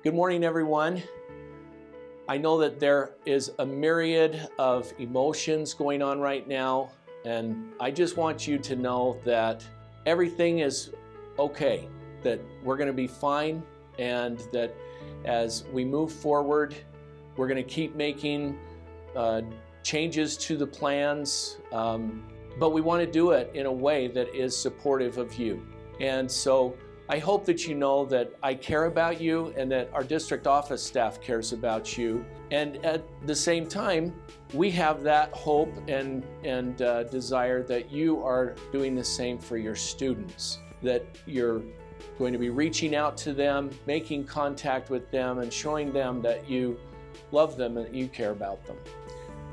Good morning, everyone. I know that there is a myriad of emotions going on right now, and I just want you to know that everything is okay, that we're going to be fine, and that as we move forward, we're going to keep making changes to the plans, but we want to do it in a way that is supportive of you. And so I hope that you know that I care about you and that our district office staff cares about you. And at the same time, we have that hope and desire that you are doing the same for your students, that you're going to be reaching out to them, making contact with them, and showing them that you love them and that you care about them.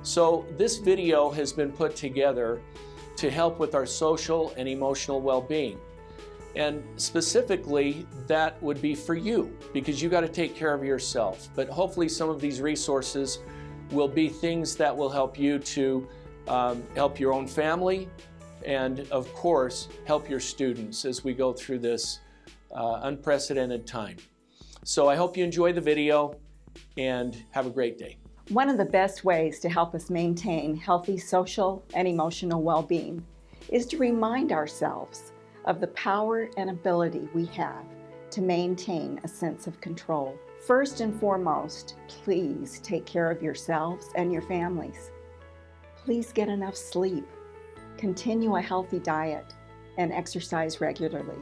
So this video has been put together to help with our social and emotional well-being. And specifically, that would be for you, because you got to take care of yourself. But hopefully some of these resources will be things that will help you to help your own family and, of course, help your students as we go through this unprecedented time. So I hope you enjoy the video and have a great day. One of the best ways to help us maintain healthy social and emotional well-being is to remind ourselves of the power and ability we have to maintain a sense of control. First and foremost, please take care of yourselves and your families. Please get enough sleep, continue a healthy diet, and exercise regularly.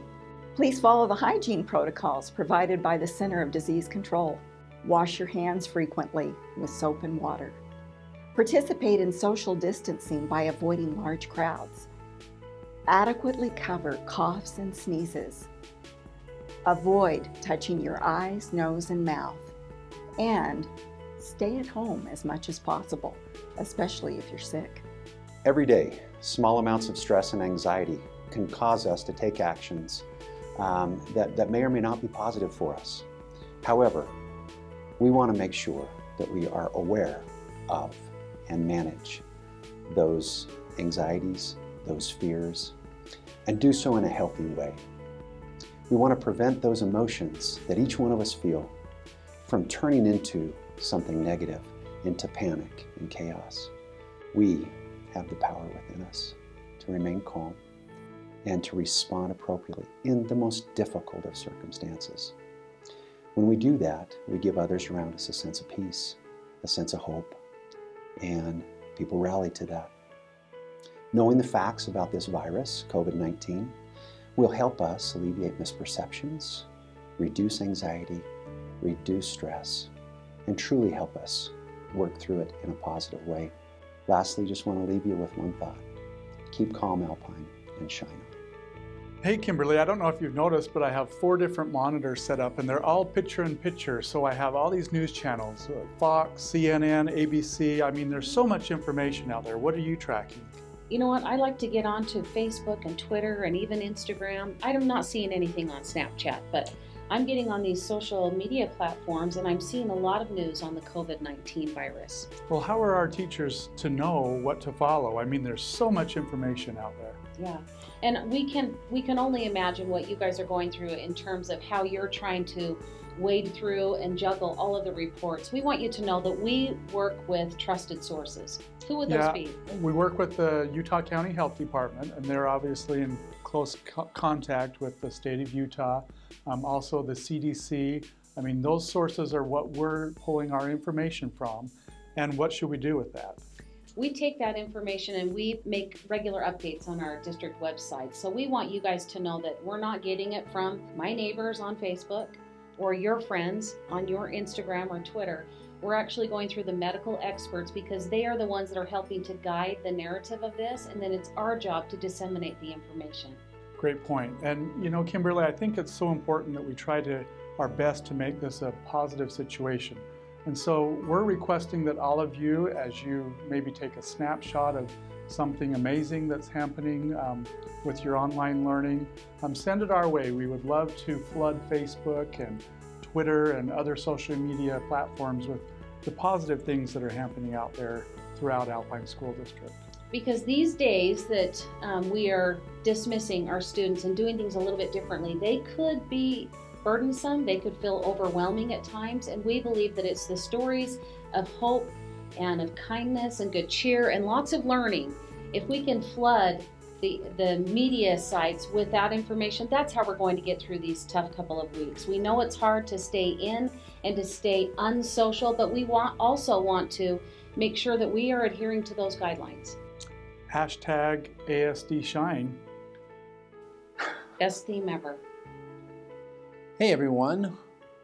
Please follow the hygiene protocols provided by the Center of Disease Control. Wash your hands frequently with soap and water. Participate in social distancing by avoiding large crowds. Adequately cover coughs and sneezes. Avoid touching your eyes, nose, and mouth. And stay at home as much as possible, especially if you're sick. Every day, small amounts of stress and anxiety can cause us to take actions that may or may not be positive for us. However, we want to make sure that we are aware of and manage those anxieties, those fears, and do so in a healthy way. We want to prevent those emotions that each one of us feel from turning into something negative, into panic and chaos. We have the power within us to remain calm and to respond appropriately in the most difficult of circumstances. When we do that, we give others around us a sense of peace, a sense of hope, and people rally to that. Knowing the facts about this virus, COVID-19, will help us alleviate misperceptions, reduce anxiety, reduce stress, and truly help us work through it in a positive way. Lastly, just want to leave you with one thought. Keep calm, Alpine, and shine on. Hey Kimberly, I don't know if you've noticed, but I have 4 different monitors set up and they're all picture-in-picture. So I have all these news channels, Fox, CNN, ABC. I mean, there's so much information out there. What are you tracking? You know what, I like to get onto Facebook and Twitter and even Instagram. I'm not seeing anything on Snapchat, but I'm getting on these social media platforms and I'm seeing a lot of news on the COVID-19 virus. Well, how are our teachers to know what to follow? I mean, there's so much information out there. Yeah, and we can only imagine what you guys are going through in terms of how you're trying to wade through and juggle all of the reports. We want you to know that we work with trusted sources. Who would those be? We work with the Utah County Health Department, and they're obviously in close contact with the state of Utah, also the CDC. I mean, those sources are what we're pulling our information from, and what should we do with that? We take that information and we make regular updates on our district website. So we want you guys to know that we're not getting it from my neighbors on Facebook or your friends on your Instagram or Twitter. We're actually going through the medical experts because they are the ones that are helping to guide the narrative of this, and then it's our job to disseminate the information. Great point. And you know, Kimberly, I think it's so important that we try our best to make this a positive situation. And so we're requesting that all of you, as you maybe take a snapshot of something amazing that's happening with your online learning, send it our way. We would love to flood Facebook and Twitter and other social media platforms with the positive things that are happening out there throughout Alpine School District. Because these days that we are dismissing our students and doing things a little bit differently, they could be burdensome, they could feel overwhelming at times, and we believe that it's the stories of hope and of kindness and good cheer and lots of learning. If we can flood the media sites with that information, that's how we're going to get through these tough couple of weeks. We know it's hard to stay in and to stay unsocial, but we also want to make sure that we are adhering to those guidelines. Hashtag ASD Shine. Best theme ever. Hey everyone!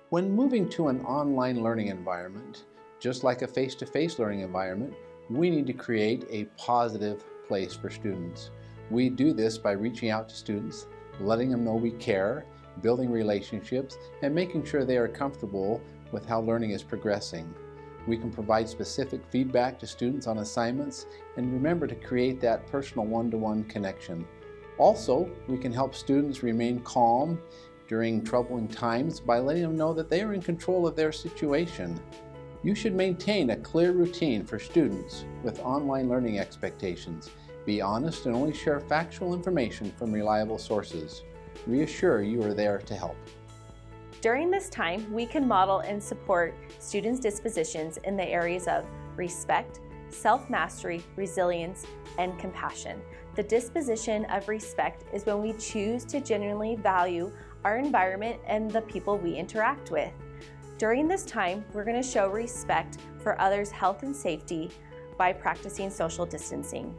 When moving to an online learning environment, just like a face-to-face learning environment, we need to create a positive place for students. We do this by reaching out to students, letting them know we care, building relationships, and making sure they are comfortable with how learning is progressing. We can provide specific feedback to students on assignments and remember to create that personal one-to-one connection. Also, we can help students remain calm during troubling times by letting them know that they are in control of their situation. You should maintain a clear routine for students with online learning expectations. Be honest and only share factual information from reliable sources. Reassure you are there to help. During this time, we can model and support students' dispositions in the areas of respect, self-mastery, resilience, and compassion. The disposition of respect is when we choose to genuinely value our environment and the people we interact with. During this time, we're going to show respect for others' health and safety by practicing social distancing.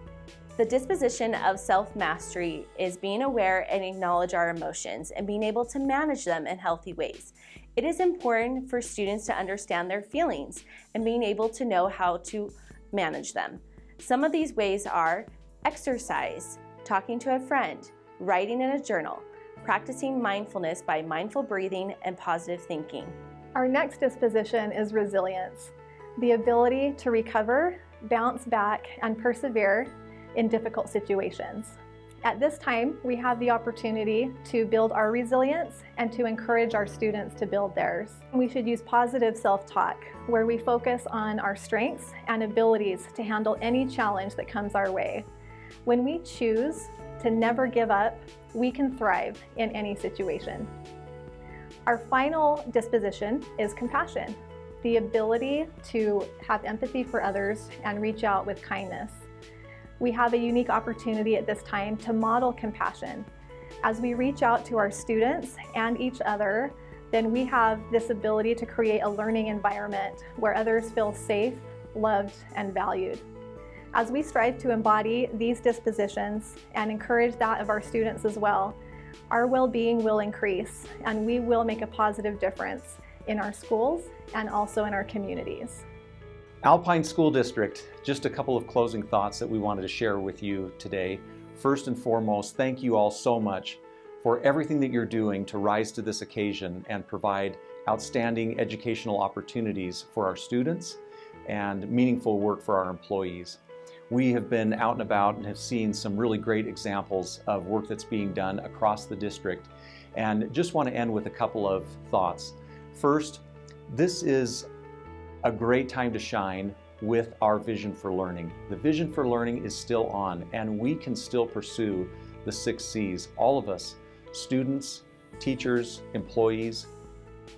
The disposition of self-mastery is being aware and acknowledge our emotions and being able to manage them in healthy ways. It is important for students to understand their feelings and being able to know how to manage them. Some of these ways are exercise, talking to a friend, writing in a journal, practicing mindfulness by mindful breathing and positive thinking. Our next disposition is resilience, the ability to recover, bounce back, and persevere in difficult situations. At this time, we have the opportunity to build our resilience and to encourage our students to build theirs. We should use positive self-talk, where we focus on our strengths and abilities to handle any challenge that comes our way. When we choose to never give up, we can thrive in any situation. Our final disposition is compassion, the ability to have empathy for others and reach out with kindness. We have a unique opportunity at this time to model compassion. As we reach out to our students and each other, then we have this ability to create a learning environment where others feel safe, loved, and valued. As we strive to embody these dispositions and encourage that of our students as well, our well-being will increase and we will make a positive difference in our schools and also in our communities. Alpine School District, just a couple of closing thoughts that we wanted to share with you today. First and foremost, thank you all so much for everything that you're doing to rise to this occasion and provide outstanding educational opportunities for our students and meaningful work for our employees. We have been out and about and have seen some really great examples of work that's being done across the district, and just want to end with a couple of thoughts. First, this is a great time to shine with our vision for learning. The vision for learning is still on, and we can still pursue the 6 C's. All of us, students, teachers, employees,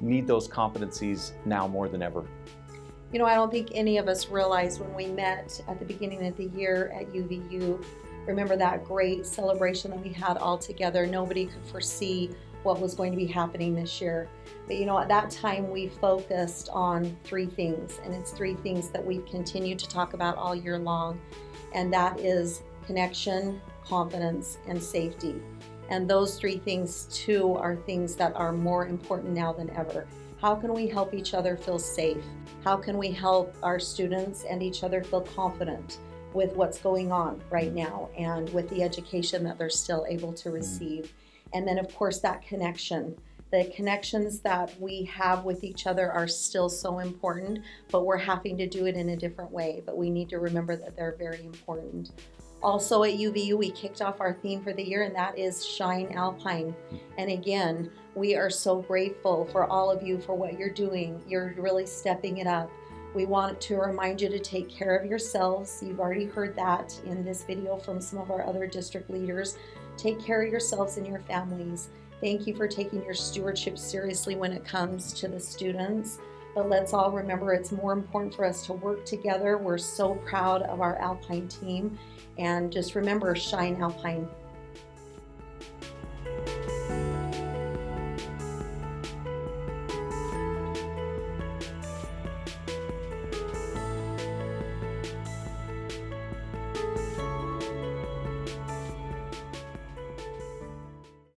need those competencies now more than ever. You know, I don't think any of us realized when we met at the beginning of the year at UVU, remember that great celebration that we had all together. Nobody could foresee what was going to be happening this year. But you know, at that time we focused on 3 things, and it's 3 things that we've continued to talk about all year long, and that is connection, confidence, and safety. And those 3 things too are things that are more important now than ever. How can we help each other feel safe? How can we help our students and each other feel confident with what's going on right now and with the education that they're still able to receive? And then of course that connection. The connections that we have with each other are still so important, but we're having to do it in a different way. But we need to remember that they're very important. Also at UVU, we kicked off our theme for the year, and that is Shine Alpine. And again, we are so grateful for all of you for what you're doing. You're really stepping it up. We want to remind you to take care of yourselves. You've already heard that in this video from some of our other district leaders. Take care of yourselves and your families. Thank you for taking your stewardship seriously when it comes to the students. But let's all remember it's more important for us to work together. We're so proud of our Alpine team. And just remember, shine Alpine.